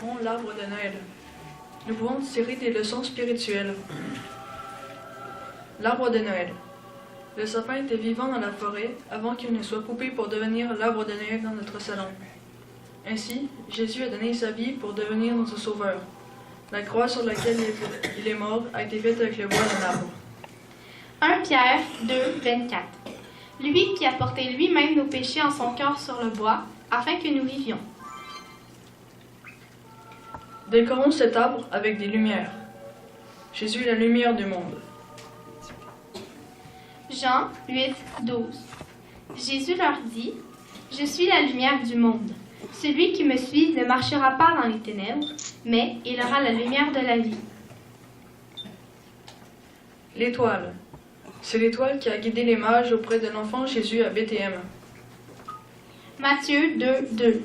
célébrons l'arbre de Noël. Nous pouvons tirer des leçons spirituelles. L'arbre de Noël. Le sapin était vivant dans la forêt avant qu'il ne soit coupé pour devenir l'arbre de Noël dans notre salon. Ainsi, Jésus a donné sa vie pour devenir notre sauveur. La croix sur laquelle il est mort a été faite avec le bois d'un arbre. 1 Pierre 2, 24. Lui qui a porté lui-même nos péchés en son corps sur le bois, afin que nous vivions. Décorons cet arbre avec des lumières. Jésus est la lumière du monde. Jean 8, 12. Jésus leur dit, « Je suis la lumière du monde. Celui qui me suit ne marchera pas dans les ténèbres, mais il aura la lumière de la vie. » L'étoile. C'est l'étoile qui a guidé les mages auprès de l'enfant Jésus à Bethléem. Matthieu 2, 2.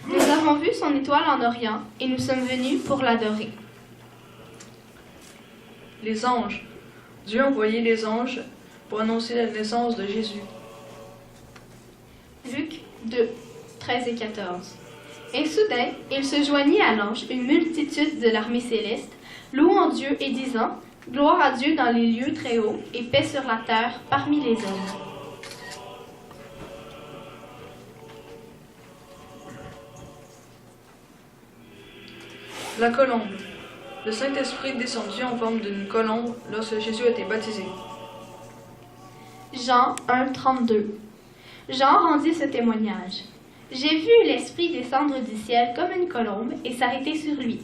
Nous avons vu son étoile en Orient et nous sommes venus pour l'adorer. Les anges. Dieu a envoyé les anges pour annoncer la naissance de Jésus. Luc 2, 13 et 14. Et soudain, il se joignit à l'ange une multitude de l'armée céleste, louant Dieu et disant, « Gloire à Dieu dans les lieux très hauts et paix sur la terre parmi les hommes. » La colombe. Le Saint-Esprit descendit en forme d'une colombe lorsque Jésus a été baptisé. Jean 1, 32. Jean rendit ce témoignage. « J'ai vu l'Esprit descendre du ciel comme une colombe et s'arrêter sur lui. »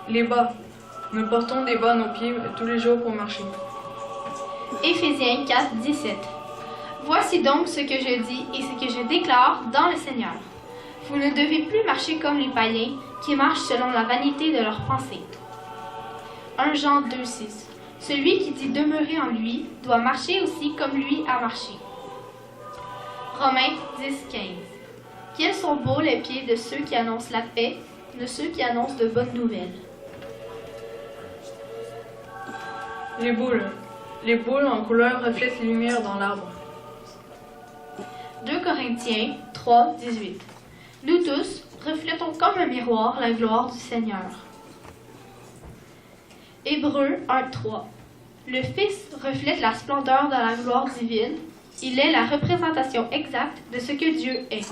Les bas. Nous portons des bas à nos pieds tous les jours pour marcher. Éphésiens 4, 17. Voici donc ce que je dis et ce que je déclare dans le Seigneur. Vous ne devez plus marcher comme les païens qui marchent selon la vanité de leurs pensées. 1 Jean 2, 6. Celui qui dit demeurer en lui doit marcher aussi comme lui a marché. Romains 10, 15. Quels sont beaux les pieds de ceux qui annoncent la paix, de ceux qui annoncent de bonnes nouvelles. Les boules. Les boules en couleur reflètent les lumières dans l'arbre. 2 Corinthiens 3, 18. Nous tous reflétons comme un miroir la gloire du Seigneur. Hébreux 1, 3. Le Fils reflète la splendeur de la gloire divine. Il est la représentation exacte de ce que Dieu est.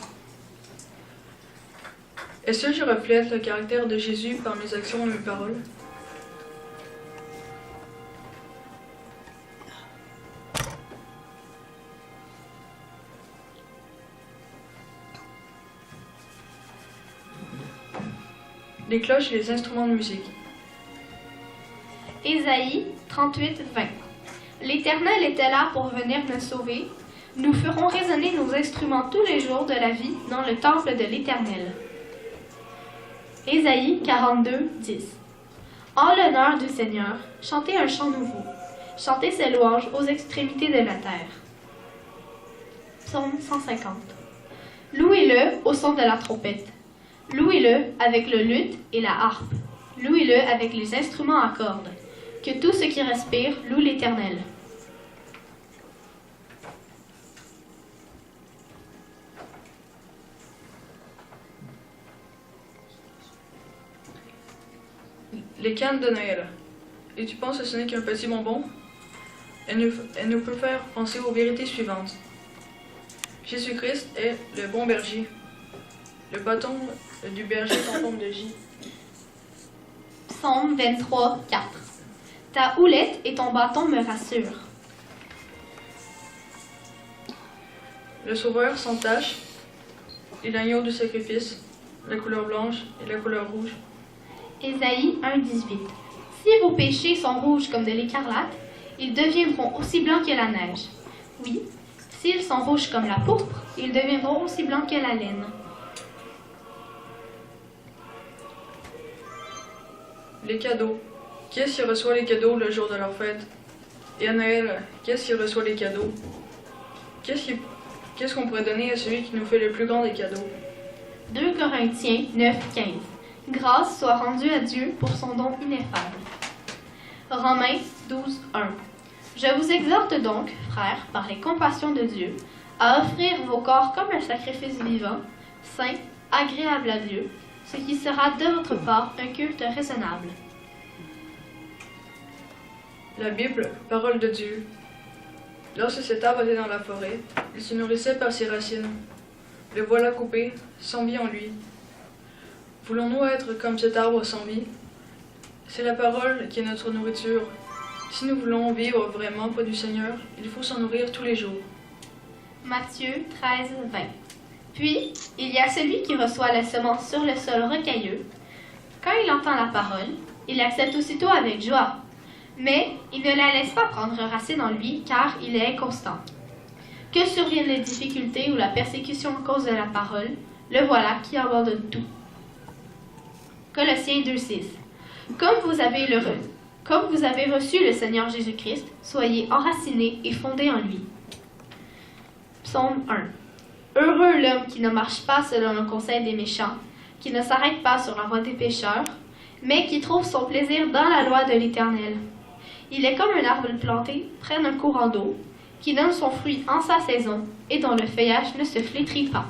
Est-ce que je reflète le caractère de Jésus par mes actions et mes paroles? Les cloches et les instruments de musique. Ésaïe 38, 20. L'Éternel était là pour venir nous sauver. Nous ferons résonner nos instruments tous les jours de la vie dans le temple de l'Éternel. Ésaïe 42, 10. En l'honneur du Seigneur, chantez un chant nouveau. Chantez ses louanges aux extrémités de la terre. Psaume 150. Louez-le au son de la trompette. Louez-le avec le luth et la harpe. Louez-le avec les instruments à cordes. Que tout ce qui respire loue l'Éternel. Les cannes de Noël. Et tu penses que ce n'est qu'un petit bonbon? Elle nous peut faire penser aux vérités suivantes. Jésus-Christ est le bon berger. Le bâton du berger est en forme de J. Psaume 23, 4. Ta houlette et ton bâton me rassurent. Le Sauveur sans tache et l'agneau du sacrifice, la couleur blanche et la couleur rouge. Ésaïe 1, 18. Si vos péchés sont rouges comme de l'écarlate, ils deviendront aussi blancs que la neige. Oui, s'ils sont rouges comme la pourpre, ils deviendront aussi blancs que la laine. Les cadeaux. Qui est-ce qui reçoit les cadeaux le jour de leur fête? Et à Noël, qui est-ce qui reçoit les cadeaux? Qu'est-ce qu'on pourrait donner à celui qui nous fait le plus grand des cadeaux? 2 Corinthiens 9, 15. Grâce soit rendue à Dieu pour son don ineffable. Romains 12, 1. Je vous exhorte donc, frères, par les compassions de Dieu, à offrir vos corps comme un sacrifice vivant, saint, agréable à Dieu, ce qui sera de votre part un culte raisonnable. La Bible, parole de Dieu. Lorsque cet arbre était dans la forêt, il se nourrissait par ses racines. Le voilà coupé, sans vie en lui. Voulons-nous être comme cet arbre sans vie? C'est la parole qui est notre nourriture. Si nous voulons vivre vraiment près du Seigneur, il faut s'en nourrir tous les jours. Matthieu 13, 20. Puis, il y a celui qui reçoit la semence sur le sol rocailleux. Quand il entend la parole, il l'accepte aussitôt avec joie. Mais il ne la laisse pas prendre racine en lui, car il est inconstant. Que surviennent les difficultés ou la persécution à cause de la parole, le voilà qui abandonne tout. Colossiens 2,6. Comme vous avez reçu le Seigneur Jésus-Christ, soyez enracinés et fondés en lui. Psaume 1. Heureux l'homme qui ne marche pas selon le conseil des méchants, qui ne s'arrête pas sur la voie des pécheurs, mais qui trouve son plaisir dans la loi de l'Éternel. Il est comme un arbre planté près d'un courant d'eau, qui donne son fruit en sa saison et dont le feuillage ne se flétrit pas.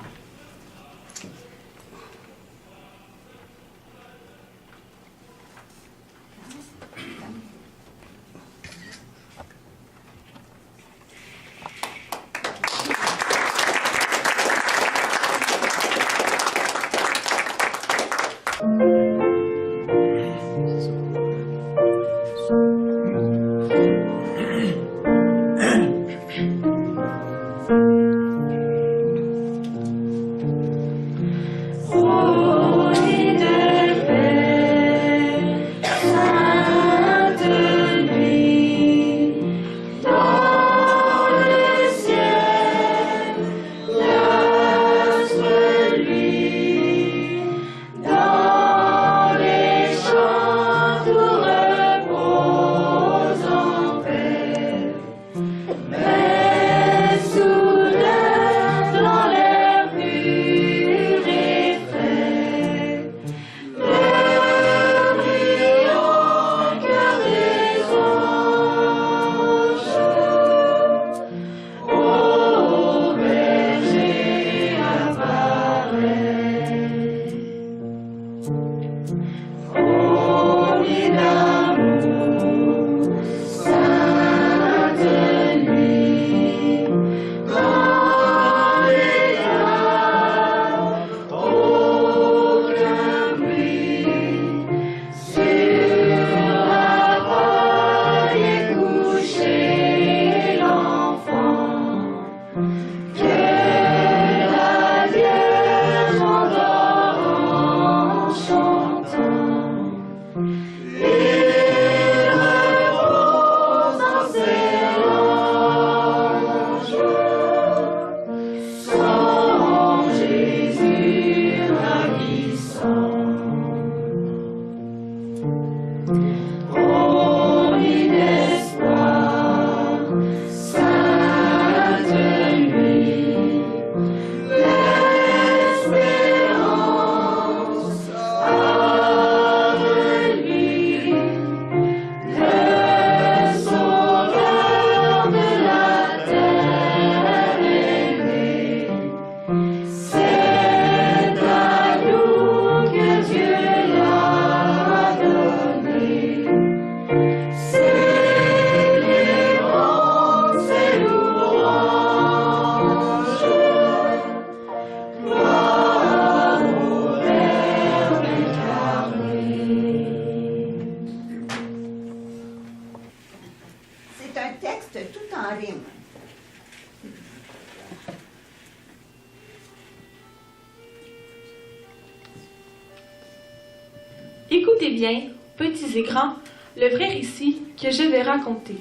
Écoutez bien, petits et grands, le vrai récit que je vais raconter.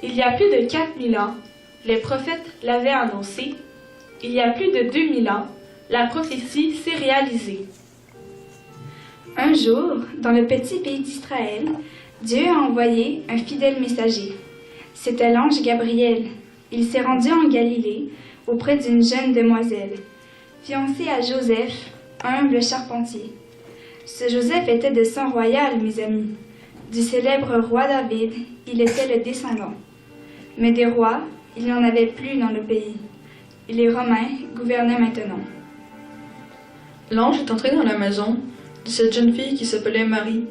Il y a plus de 4000 ans, les prophètes l'avaient annoncé. Il y a plus de 2000 ans, la prophétie s'est réalisée. Un jour, dans le petit pays d'Israël, Dieu a envoyé un fidèle messager. C'était l'ange Gabriel. Il s'est rendu en Galilée, auprès d'une jeune demoiselle, fiancée à Joseph, humble charpentier. Ce Joseph était de sang royal, mes amis. Du célèbre roi David, il était le descendant. Mais des rois, il n'y en avait plus dans le pays. Et les Romains gouvernaient maintenant. L'ange est entré dans la maison de cette jeune fille qui s'appelait Marie,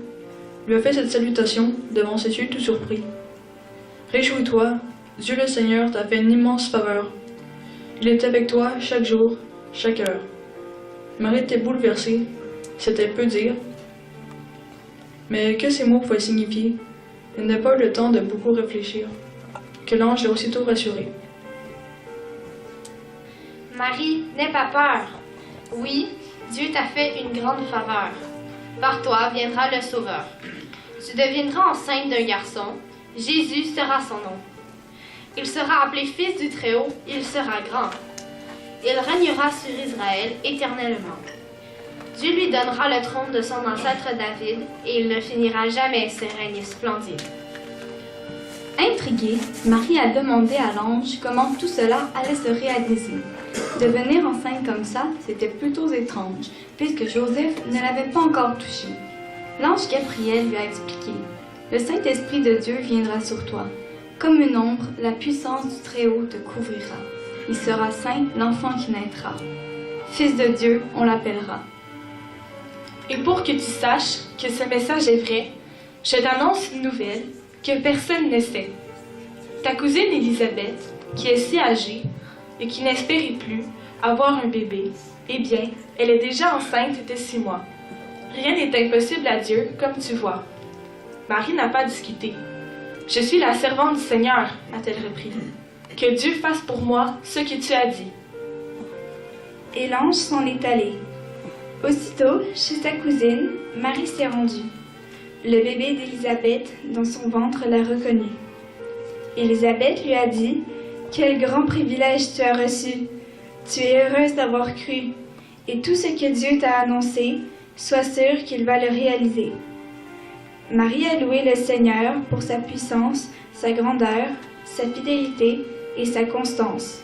lui a fait cette salutation devant ses yeux tout surpris. Réjouis-toi, Dieu le Seigneur t'a fait une immense faveur. Il est avec toi chaque jour, chaque heure. Marie était bouleversée, c'était peu dire. Mais que ces mots pouvaient signifier, elle n'a pas eu le temps de beaucoup réfléchir, que l'ange l'a aussitôt rassurée. Marie, n'aie pas peur. Oui, Dieu t'a fait une grande faveur. Par toi viendra le Sauveur. Tu deviendras enceinte d'un garçon. Jésus sera son nom. Il sera appelé Fils du Très-Haut, il sera grand. Il régnera sur Israël éternellement. Dieu lui donnera le trône de son ancêtre David, et il ne finira jamais ce règne splendide. Intriguée, Marie a demandé à l'ange comment tout cela allait se réaliser. Devenir enceinte comme ça, c'était plutôt étrange, puisque Joseph ne l'avait pas encore touchée. L'ange Gabriel lui a expliqué « Le Saint-Esprit de Dieu viendra sur toi. Comme une ombre, la puissance du Très-Haut te couvrira. Il sera saint l'enfant qui naîtra. Fils de Dieu, on l'appellera. » Et pour que tu saches que ce message est vrai, je t'annonce une nouvelle que personne ne sait. Ta cousine Élisabeth, qui est si âgée et qui n'espérait plus avoir un bébé, eh bien, elle est déjà enceinte de 6 mois. Rien n'est impossible à Dieu, comme tu vois. Marie n'a pas discuté. « Je suis la servante du Seigneur, a-t-elle repris. Que Dieu fasse pour moi ce que tu as dit. » Et l'ange s'en est allé. Aussitôt, chez sa cousine, Marie s'est rendue. Le bébé d'Élisabeth, dans son ventre, l'a reconnu. Élisabeth lui a dit « Quel grand privilège tu as reçu! Tu es heureuse d'avoir cru, et tout ce que Dieu t'a annoncé, sois sûre qu'il va le réaliser. » Marie a loué le Seigneur pour sa puissance, sa grandeur, sa fidélité et sa constance.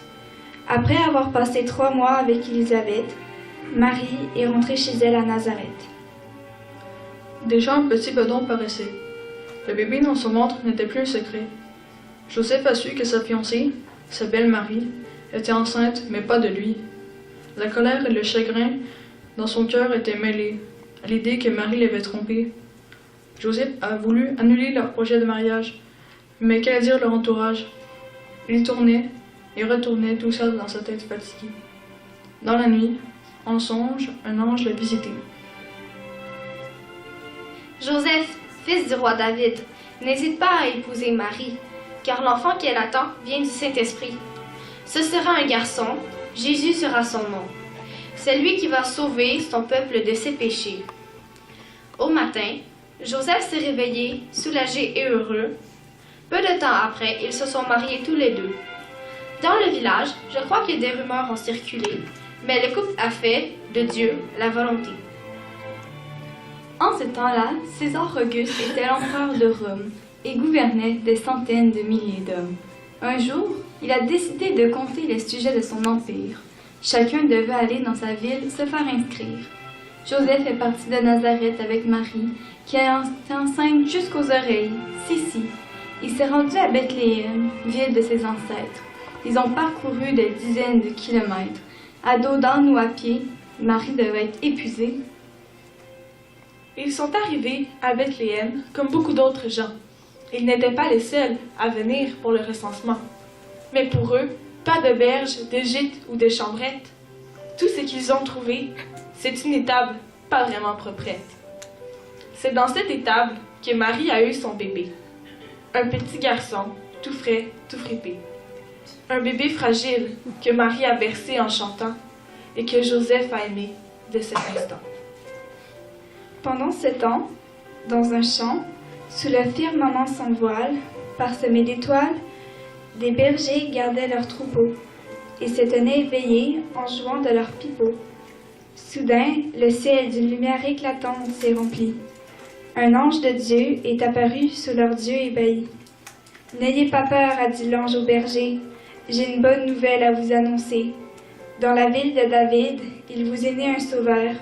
Après avoir passé 3 mois avec Élisabeth, Marie est rentrée chez elle à Nazareth. Déjà un petit bedon paraissait. Le bébé dans son ventre n'était plus un secret. Joseph a su que sa fiancée, sa belle Marie, était enceinte, mais pas de lui. La colère et le chagrin dans son cœur étaient mêlés à l'idée que Marie l'avait trompé. Joseph a voulu annuler leur projet de mariage, mais qu'allait dire leur entourage? Il tournait et retournait tout seul dans sa tête fatiguée. Dans la nuit, en songe, un ange l'a visité. Joseph, fils du roi David, n'hésite pas à épouser Marie, car l'enfant qu'elle attend vient du Saint-Esprit. Ce sera un garçon, Jésus sera son nom. C'est lui qui va sauver son peuple de ses péchés. Au matin, Joseph s'est réveillé, soulagé et heureux. Peu de temps après, ils se sont mariés tous les deux. Dans le village, je crois que des rumeurs ont circulé, mais le couple a fait de Dieu la volonté. En ce temps-là, César Auguste était l'empereur de Rome et gouvernait des centaines de milliers d'hommes. Un jour, il a décidé de compter les sujets de son empire. Chacun devait aller dans sa ville se faire inscrire. Joseph est parti de Nazareth avec Marie, qui était enceinte jusqu'aux oreilles. Si. Il s'est rendu à Bethléem, ville de ses ancêtres. Ils ont parcouru des dizaines de kilomètres. À dos d'âne ou à pied, Marie devait être épuisée. Ils sont arrivés à Bethléem comme beaucoup d'autres gens. Ils n'étaient pas les seuls à venir pour le recensement. Mais pour eux, pas de berge, de gîte ou de chambrette. Tout ce qu'ils ont trouvé, c'est une étable pas vraiment proprette. C'est dans cette étable que Marie a eu son bébé. Un petit garçon, tout frais, tout fripé. Un bébé fragile que Marie a bercé en chantant et que Joseph a aimé de cet instant. Pendant ce temps, dans un champ, sous le firmament sans voile, parsemé d'étoiles, des bergers gardaient leurs troupeaux et se tenaient éveillés en jouant de leurs pipeaux. Soudain, le ciel d'une lumière éclatante s'est rempli. Un ange de Dieu est apparu sous leurs yeux ébahis. « N'ayez pas peur, a dit l'ange au berger, j'ai une bonne nouvelle à vous annoncer. Dans la ville de David, il vous est né un sauveur.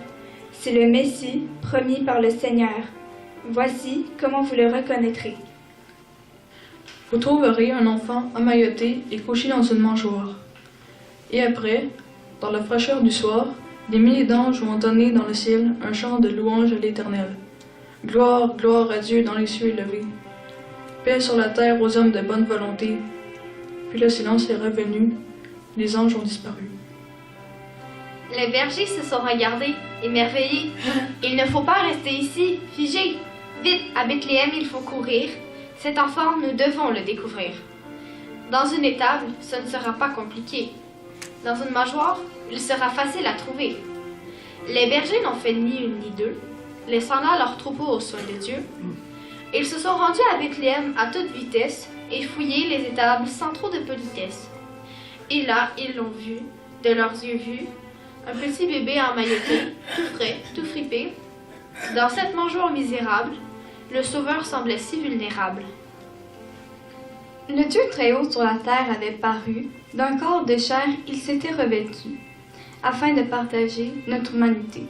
C'est le Messie promis par le Seigneur. Voici comment vous le reconnaîtrez. Vous trouverez un enfant emmailloté et couché dans une mangeoire. Et après, dans la fraîcheur du soir, des milliers d'anges vont entonner dans le ciel un chant de louange à l'Éternel. Gloire, gloire à Dieu dans les cieux élevés. Paix sur la terre aux hommes de bonne volonté. Puis le silence est revenu, les anges ont disparu. Les bergers se sont regardés, émerveillés. Il ne faut pas rester ici, figés. Vite, à Bethléem, il faut courir. Cet enfant, nous devons le découvrir. Dans une étable, ce ne sera pas compliqué. Dans une mangeoire, il sera facile à trouver. Les bergers n'ont fait ni une ni deux, laissant là leur troupeau aux soins de Dieu. Ils se sont rendus à Bethléem à toute vitesse et fouillé les étables sans trop de politesse. Et là, ils l'ont vu, de leurs yeux vus, un petit bébé emmailloté, tout frais, tout fripé. Dans cette mangeoire misérable, le Sauveur semblait si vulnérable. Le Dieu très haut sur la terre avait paru, d'un corps de chair il s'était revêtu, afin de partager notre humanité.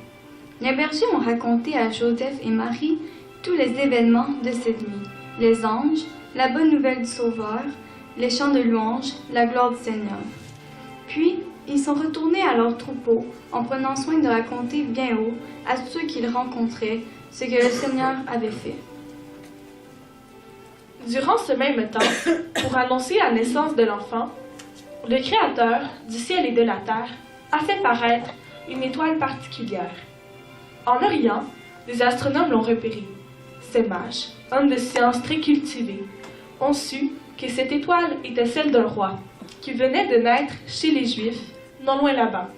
Les bergers ont raconté à Joseph et Marie tous les événements de cette nuit, les anges, la bonne nouvelle du Sauveur, les chants de louange, la gloire du Seigneur. Puis, ils sont retournés à leur troupeau en prenant soin de raconter bien haut à ceux qu'ils rencontraient ce que le Seigneur avait fait. Durant ce même temps, pour annoncer la naissance de l'enfant, le Créateur du ciel et de la terre a fait paraître une étoile particulière. En Orient, les astronomes l'ont repérée. Ces mages, hommes de science très cultivés, ont su que cette étoile était celle d'un roi qui venait de naître chez les Juifs, non loin là-bas.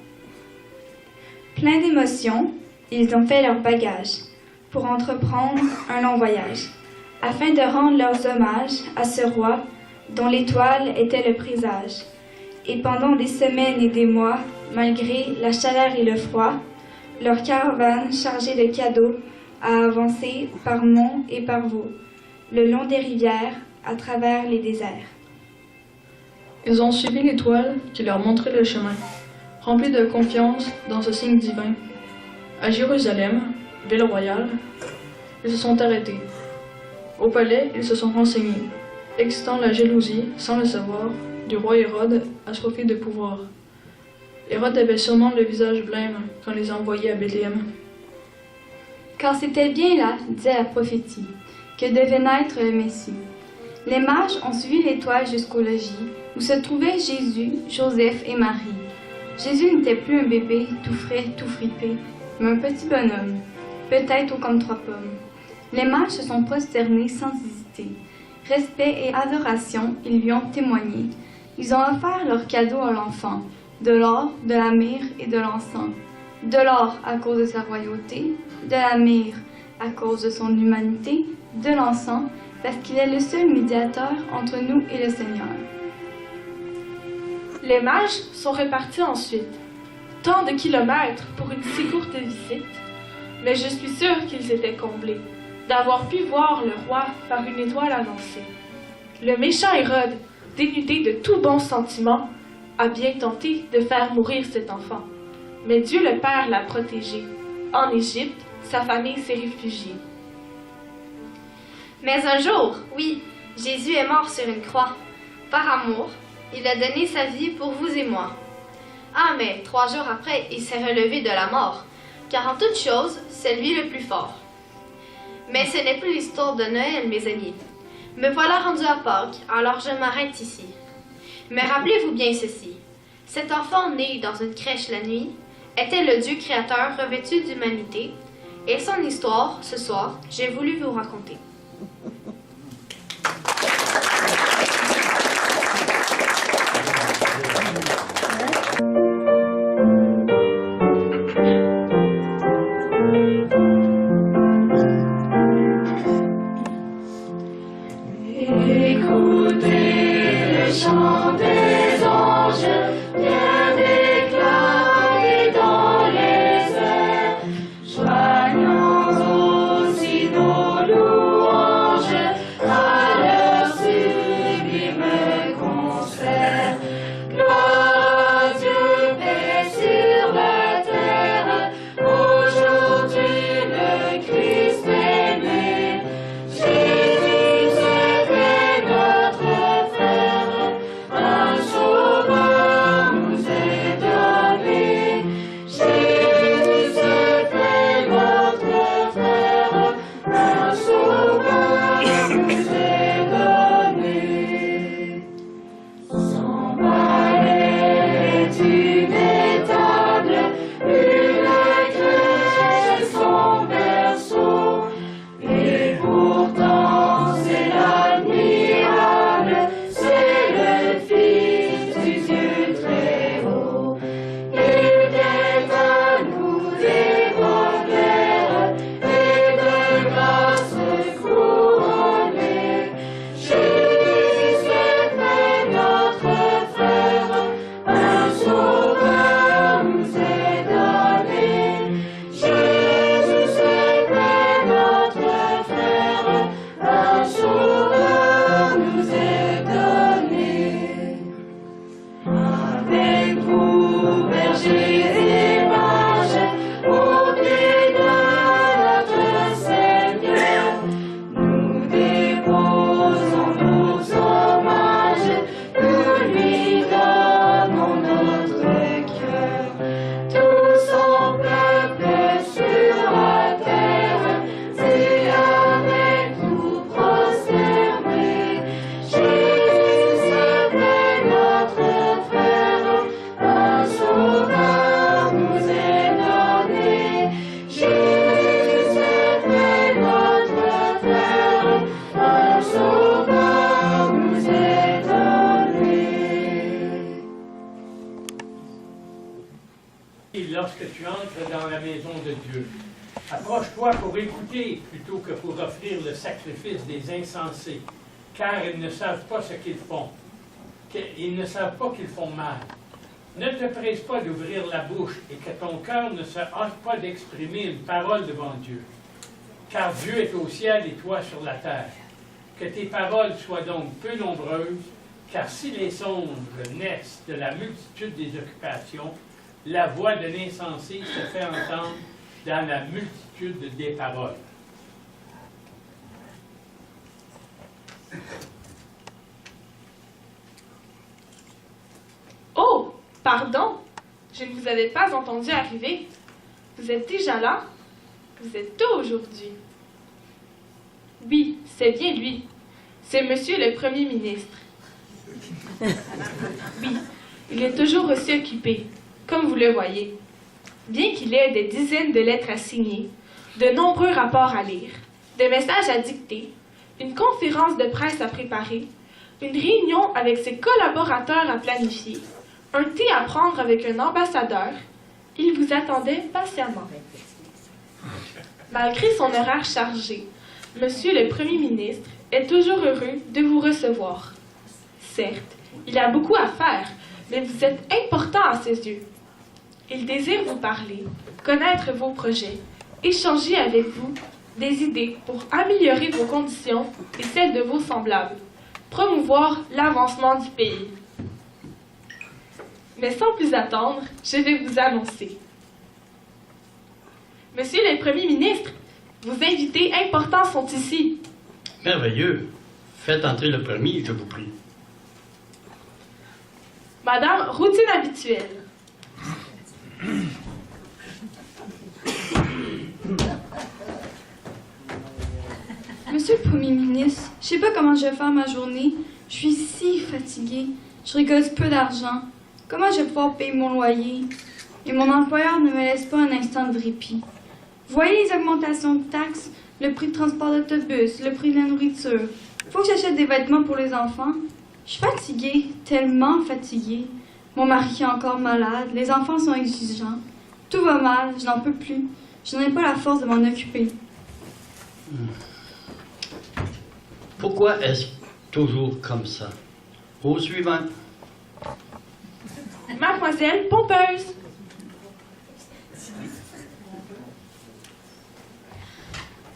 Pleins d'émotions, ils ont fait leur bagage pour entreprendre un long voyage, afin de rendre leurs hommages à ce roi dont l'étoile était le présage. Et pendant des semaines et des mois, malgré la chaleur et le froid, leur caravane chargée de cadeaux a avancé par monts et par vaux, le long des rivières, à travers les déserts. Ils ont suivi l'étoile qui leur montrait le chemin, remplis de confiance dans ce signe divin. À Jérusalem, ville royale, ils se sont arrêtés. Au palais, ils se sont renseignés, excitant la jalousie, sans le savoir, du roi Hérode, assoiffé de pouvoir. Hérode avait sûrement le visage blême quand les a envoyés à Bethléem. Car c'était bien là, disait la prophétie, que devait naître le Messie. Les mages ont suivi l'étoile jusqu'au logis, où se trouvaient Jésus, Joseph et Marie. Jésus n'était plus un bébé tout frais, tout fripé, mais un petit bonhomme, peut-être haut comme 3 pommes. Les mages se sont prosternés sans hésiter. Respect et adoration, ils lui ont témoigné. Ils ont offert leur cadeau à l'enfant, de l'or, de la myrrhe et de l'encens. De l'or à cause de sa royauté, de la myrrhe à cause de son humanité, de l'encens parce qu'il est le seul médiateur entre nous et le Seigneur. Les mages sont repartis ensuite. Tant de kilomètres pour une si courte visite, mais je suis sûre qu'ils étaient comblés d'avoir pu voir le roi par une étoile annoncée. Le méchant Hérode, dénudé de tout bon sentiment, a bien tenté de faire mourir cet enfant. Mais Dieu le Père l'a protégé. En Égypte, sa famille s'est réfugiée. Mais un jour, oui, Jésus est mort sur une croix. Par amour, il a donné sa vie pour vous et moi. Ah, mais 3 jours après, il s'est relevé de la mort, car en toute chose, c'est lui le plus fort. Mais ce n'est plus l'histoire de Noël, mes amis. Me voilà rendu à Pâques, alors je m'arrête ici. Mais rappelez-vous bien ceci. Cet enfant né dans une crèche la nuit était le Dieu créateur revêtu d'humanité, et son histoire, ce soir, j'ai voulu vous raconter. Chant des anges vient déclarer dans les airs, joignons aussi nos louanges. Lorsque tu entres dans la maison de Dieu, approche-toi pour écouter plutôt que pour offrir le sacrifice des insensés, car ils ne savent pas ce qu'ils font. Ils ne savent pas qu'ils font mal. Ne te presse pas d'ouvrir la bouche et que ton cœur ne se hâte pas d'exprimer une parole devant Dieu. Car Dieu est au ciel et toi sur la terre. Que tes paroles soient donc peu nombreuses, car si les songes naissent de la multitude des occupations, la voix de l'insensé se fait entendre dans la multitude des paroles. Oh, pardon, je ne vous avais pas entendu arriver. Vous êtes déjà là? Vous êtes tôt aujourd'hui. Oui, c'est bien lui. C'est Monsieur le Premier ministre. Oui, il est toujours aussi occupé, comme vous le voyez. Bien qu'il ait des dizaines de lettres à signer, de nombreux rapports à lire, des messages à dicter, une conférence de presse à préparer, une réunion avec ses collaborateurs à planifier, un thé à prendre avec un ambassadeur, il vous attendait patiemment. Malgré son horaire chargé, Monsieur le Premier ministre est toujours heureux de vous recevoir. Certes, il a beaucoup à faire, mais vous êtes important à ses yeux. Il désire vous parler, connaître vos projets, échanger avec vous des idées pour améliorer vos conditions et celles de vos semblables, promouvoir l'avancement du pays. Mais sans plus attendre, je vais vous annoncer. Monsieur le Premier ministre, vos invités importants sont ici. Merveilleux. Faites entrer le premier, je vous prie. Madame, routine habituelle. Monsieur le Premier ministre, je sais pas comment je vais faire ma journée. Je suis si fatiguée. Je récolte peu d'argent. Comment je vais pouvoir payer mon loyer? Et mon employeur ne me laisse pas un instant de répit. Voyez les augmentations de taxes, le prix de transport d'autobus, le prix de la nourriture. Faut que j'achète des vêtements pour les enfants. Je suis fatiguée, tellement fatiguée. Mon mari est encore malade, les enfants sont exigeants. Tout va mal, je n'en peux plus. Je n'ai pas la force de m'en occuper. Pourquoi est-ce toujours comme ça? Au suivant. Mademoiselle Pompeuse.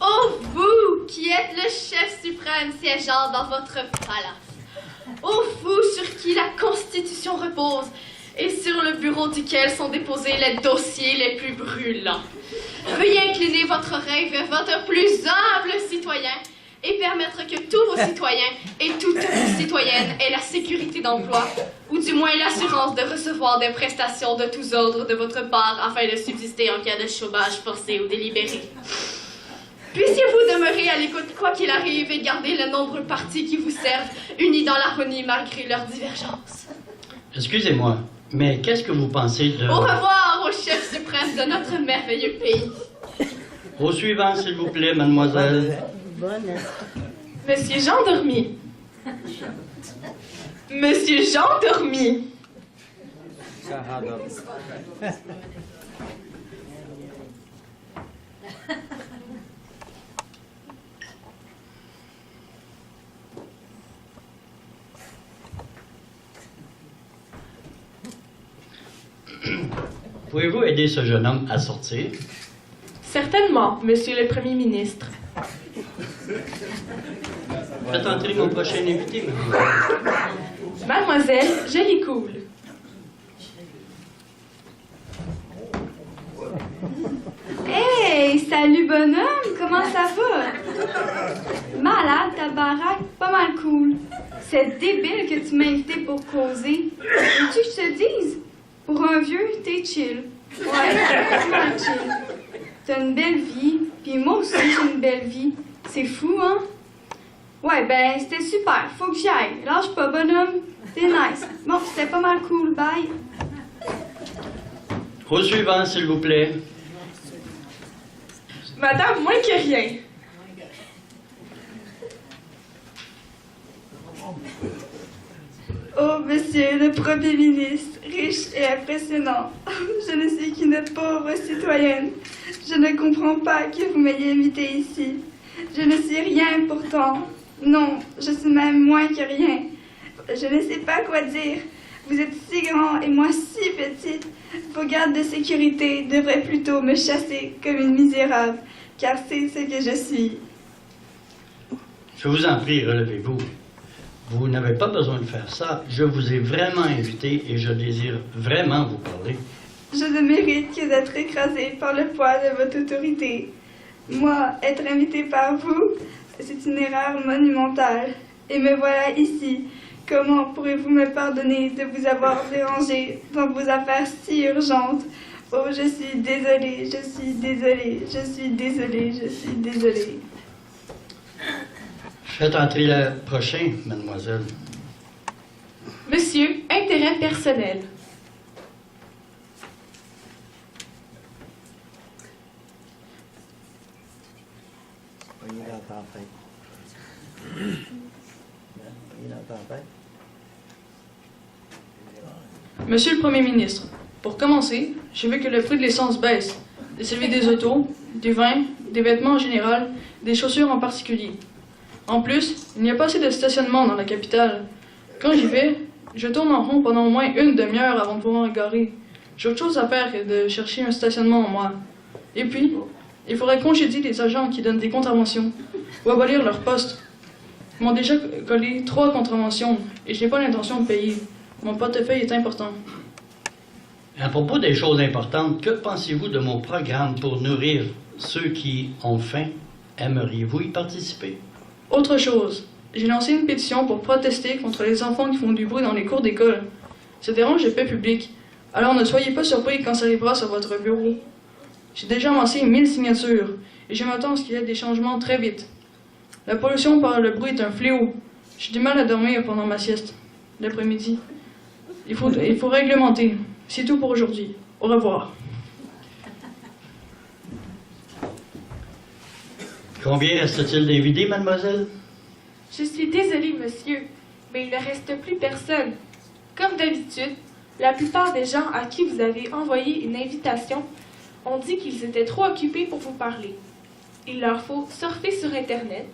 Oh, vous qui êtes le chef suprême siégeant dans votre palace. Oh, vous sur qui la Constitution repose et sur le bureau duquel sont déposés les dossiers les plus brûlants. Veuillez incliner votre oreille vers votre plus humble citoyen et permettre que tous vos citoyens et toutes vos citoyennes aient la sécurité d'emploi, ou du moins l'assurance de recevoir des prestations de tous ordres de votre part afin de subsister en cas de chômage forcé ou délibéré. Puissiez-vous demeurer à l'écoute quoi qu'il arrive et garder les nombreux partis qui vous servent, unis dans l'harmonie malgré leurs divergences. Excusez-moi, mais qu'est-ce que vous pensez de... Au revoir au chef suprême de notre merveilleux pays. Au suivant, s'il vous plaît, mademoiselle. Monsieur Jean Dormy. Monsieur Jean Dormy. Pouvez-vous aider ce jeune homme à sortir? Certainement, Monsieur le Premier ministre. Faites entrer mon prochain invité, mademoiselle. Mademoiselle, je les coule. salut bonhomme, comment ça va? Malade, ta baraque, pas mal cool. C'est débile que tu m'as invité pour causer. Veux-tu que je te dise? Pour un vieux, t'es chill. Ouais, pas mal chill. T'as une belle vie, puis moi aussi j'ai une belle vie. C'est fou, hein? Ouais, ben, c'était super, faut que j'y aille. Lâche pas, bonhomme, t'es nice. Bon, c'était pas mal cool, bye. Au suivant, s'il vous plaît. Madame, moins que rien. Oh, monsieur le Premier ministre, riche et impressionnant. Je ne suis qu'une pauvre citoyenne. Je ne comprends pas que vous m'ayez invitée ici. Je ne suis rien pourtant. Non, je suis même moins que rien. Je ne sais pas quoi dire. Vous êtes si grand et moi si petite. Vos gardes de sécurité devraient plutôt me chasser comme une misérable, car c'est ce que je suis. Je vous en prie, relevez-vous. Vous n'avez pas besoin de faire ça. Je vous ai vraiment invité et je désire vraiment vous parler. Je ne mérite que d'être écrasée par le poids de votre autorité. Moi, être invitée par vous, c'est une erreur monumentale. Et me voilà ici. Comment pourrez-vous me pardonner de vous avoir dérangé dans vos affaires si urgentes? Oh, je suis désolée, je suis désolée, je suis désolée, je suis désolée. Faites entrer le prochain, mademoiselle. Monsieur, intérêt personnel. Monsieur le Premier ministre, pour commencer, je veux que le prix de l'essence baisse, de celui des autos, du vin, des vêtements en général, des chaussures en particulier. En plus, il n'y a pas assez de stationnement dans la capitale. Quand j'y vais, je tourne en rond pendant au moins une demi-heure avant de pouvoir me garer. J'ai autre chose à faire que de chercher un stationnement en moi. Et puis, il faudrait congédier les agents qui donnent des contraventions ou abolir leur poste. Ils m'ont déjà collé 3 contraventions et je n'ai pas l'intention de payer. Mon portefeuille est important. À propos des choses importantes, que pensez-vous de mon programme pour nourrir ceux qui ont faim? Aimeriez-vous y participer? Autre chose, j'ai lancé une pétition pour protester contre les enfants qui font du bruit dans les cours d'école. Ça dérange les paix publiques, alors ne soyez pas surpris quand ça arrivera sur votre bureau. J'ai déjà amassé 1000 signatures et je m'attends à ce qu'il y ait des changements très vite. La pollution par le bruit est un fléau. J'ai du mal à dormir pendant ma sieste, l'après-midi. Il faut réglementer. C'est tout pour aujourd'hui. Au revoir. Combien reste-t-il d'invités, mademoiselle? Je suis désolée, monsieur, mais il ne reste plus personne. Comme d'habitude, la plupart des gens à qui vous avez envoyé une invitation ont dit qu'ils étaient trop occupés pour vous parler. Il leur faut surfer sur Internet,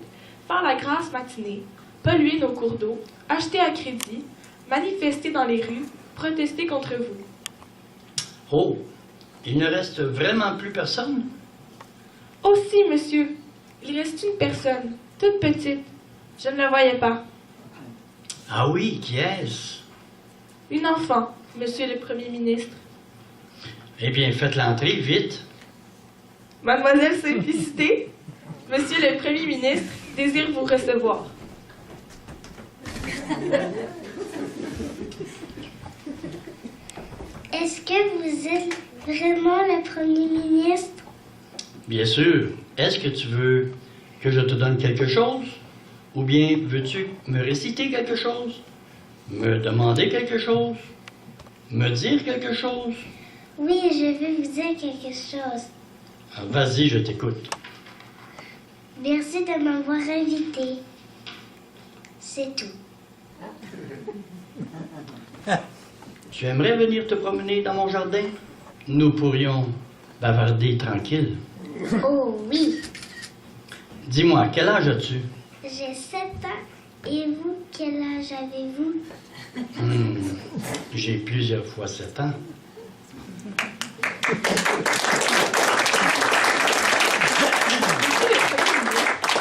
faire la grasse matinée, polluer nos cours d'eau, acheter à crédit, manifester dans les rues, protester contre vous. Oh, il ne reste vraiment plus personne? Aussi, monsieur, il reste une personne, toute petite. Je ne la voyais pas. Ah oui, qui est-ce? Une enfant, monsieur le Premier ministre. Eh bien, faites l'entrée, vite. Mademoiselle Simplicité, monsieur le Premier ministre désire vous recevoir. Est-ce que vous êtes vraiment le Premier ministre? Bien sûr. Est-ce que tu veux que je te donne quelque chose? Ou bien veux-tu me réciter quelque chose? Me demander quelque chose? Me dire quelque chose? Oui, je veux vous dire quelque chose. Vas-y, je t'écoute. Merci de m'avoir invité. C'est tout. Tu aimerais venir te promener dans mon jardin? Nous pourrions bavarder tranquille. Oh oui, Dis-moi, quel âge as-tu? j'ai 7 ans. Et vous, quel âge avez-vous? J'ai plusieurs fois 7 ans.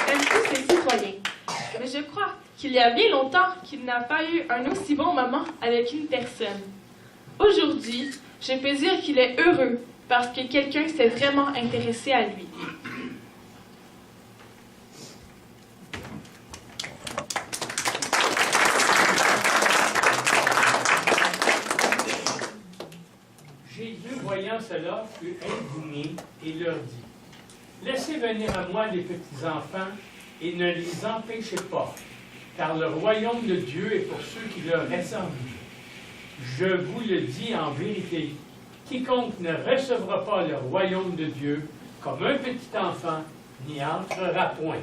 Aime tous ses citoyens. Mais je crois qu'il y a bien longtemps qu'il n'a pas eu un aussi bon moment avec une personne. Aujourd'hui, je peux dire qu'il est heureux parce que quelqu'un s'est vraiment intéressé à lui. entendant cela, fut indigné et leur dit, laissez venir à moi les petits enfants et ne les empêchez pas, car le royaume de Dieu est pour ceux qui leur ressemblent. Je vous le dis en vérité, quiconque ne recevra pas le royaume de Dieu comme un petit enfant n'y entrera point.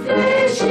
Fléchit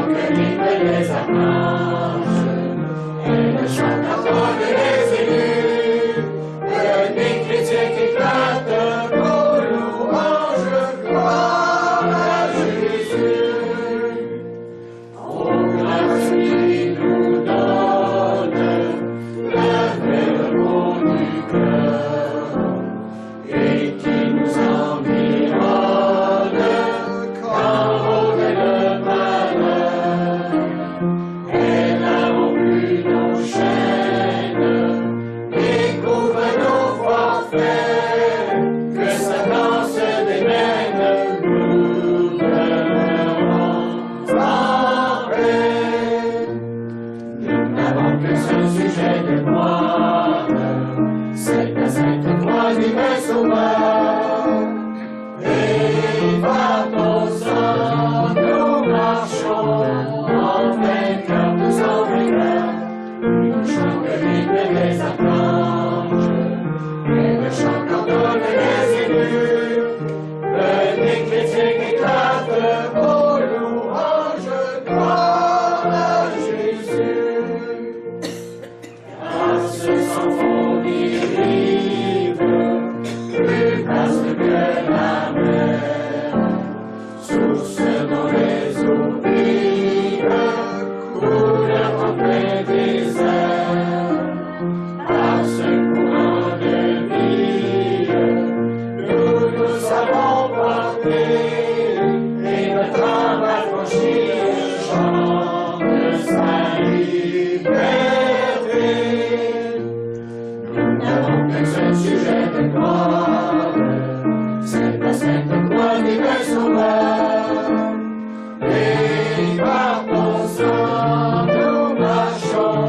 que vibrent les archanges, elle chante à voix les élus, des chrétiens qui éclatent pour louange, gloire à Jésus. Oh, grâce qui nous donne le vrai mot du cœur et qui nous environne quand rôde le malheur. Elle a rompu nos chaînes, découvre nos forfaits, que Satan se démène, nous demeurons en paix. Nous n'avons qu'un seul sujet de gloire, c'est la sainte croix du vrai Sauveur. Et par ton sang, nous marchons en vainqueur de son vainqueur. Nous chantons l'hymne des archanges, et le chant qu'ordonne les élus. Venez chrétiens qui éclatent vos louanges, gloire à Jésus. Grâce sans fond ni rive, plus vaste que la mer, source dont les eaux vives coulent en plein désert. Par ce courant de vie, nous nous avons porté, et notre âme affranchie chante sa liberté. Nous n'avons qu'un seul sujet de gloire, c'est la sainte croix du vrai Sauveur. Et par ton sang, nous marchons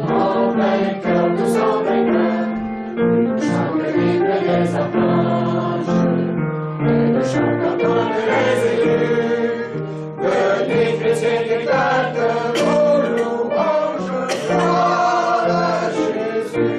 en vainqueur de son vainqueur. Nous chantons l'hymne des archanges, et le chant qu'entendent les élus. Venez chrétiens qui éclatent vos louanges, gloire à Jésus.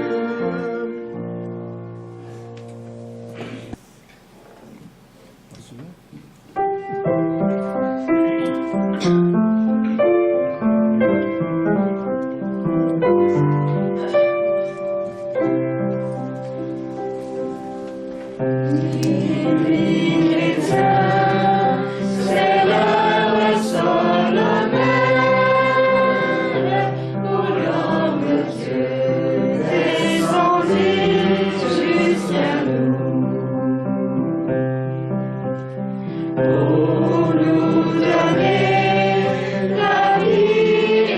C'est l'heure solennelle où l'homme Dieu descendit jusqu'à nous pour nous donner la vie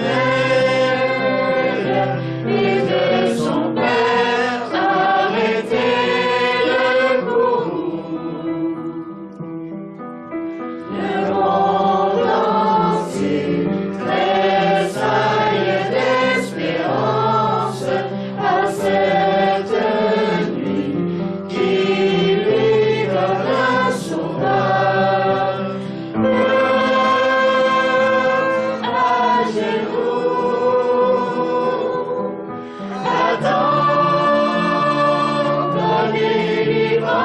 éternelle et de son Père arrêter le courroux. Le monde entier tressaille d'espérance à cette nuit qui lui donne un sauveur. À genoux, attends ta délivrance.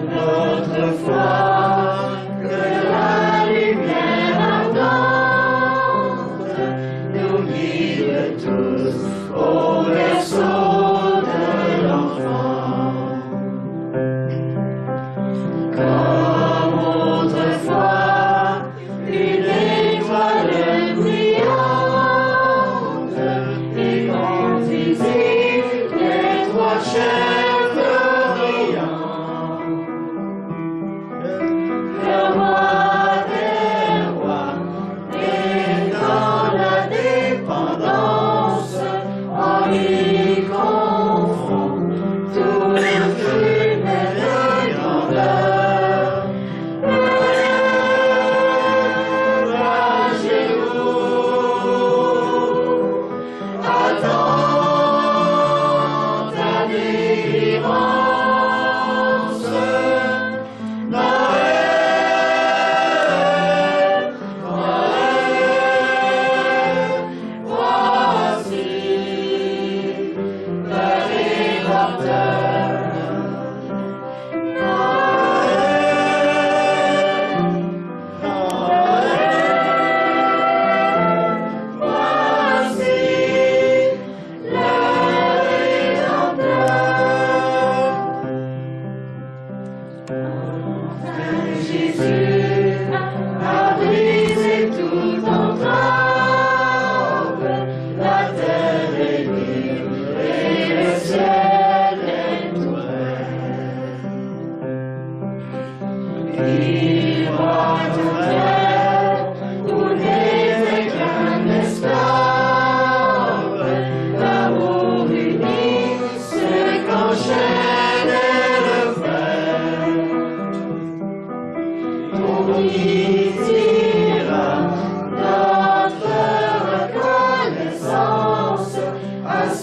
Notre foi, que la lumière ardente nous guide tous au berceau de l'enfant. Comme autrefois, une étoile brillante et conduisit les trois chefs brillants. Le roi des rois est dans la dépendance en lui.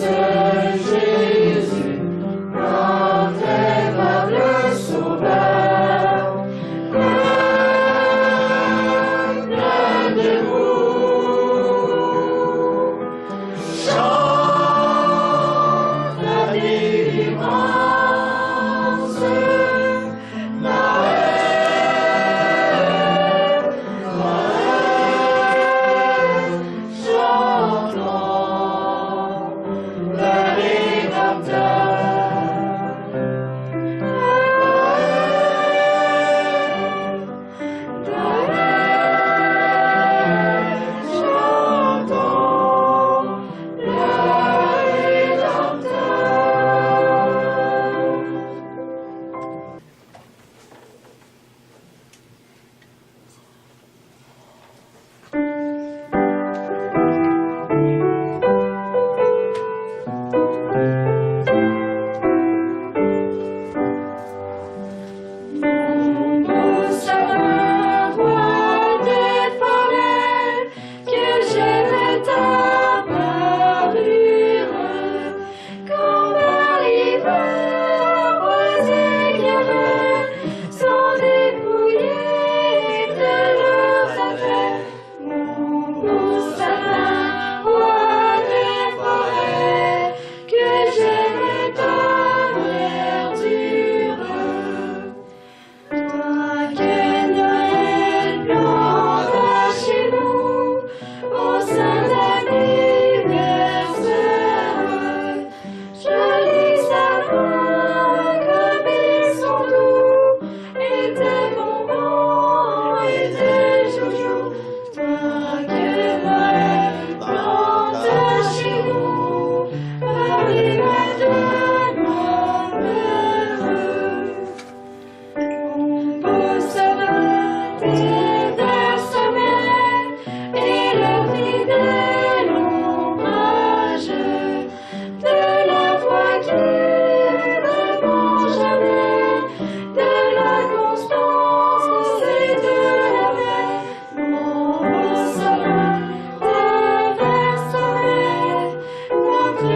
Jésus, notre aimable Sauveur. Rendez-vous, chante la délivrance, Noël, Noël, chantons le Rédempteur. Noël, Noël, chantons le Rédempteur. Beau sapin, roi des forêts, que j'aime ta parure. Quand vers l'hiver, bois égarés sont dépouillés de leurs affaires. Mon beau sapin, roi des forêts, que j'aime ta verdure. Toi que Noël planta chez nous, au sein d'un anniversaire, joli sapin, comme ils sont doux, et tes bonbons et tes joujoux. Toi que Noël planta chez nous, par les maintenant heureux. Mon beau sapin, tes vers sommeil et le fidèle ombrage de la foi qui ne ment jamais, de la constance et de la paix. Mon beau sapin, tes vers sommeil, notre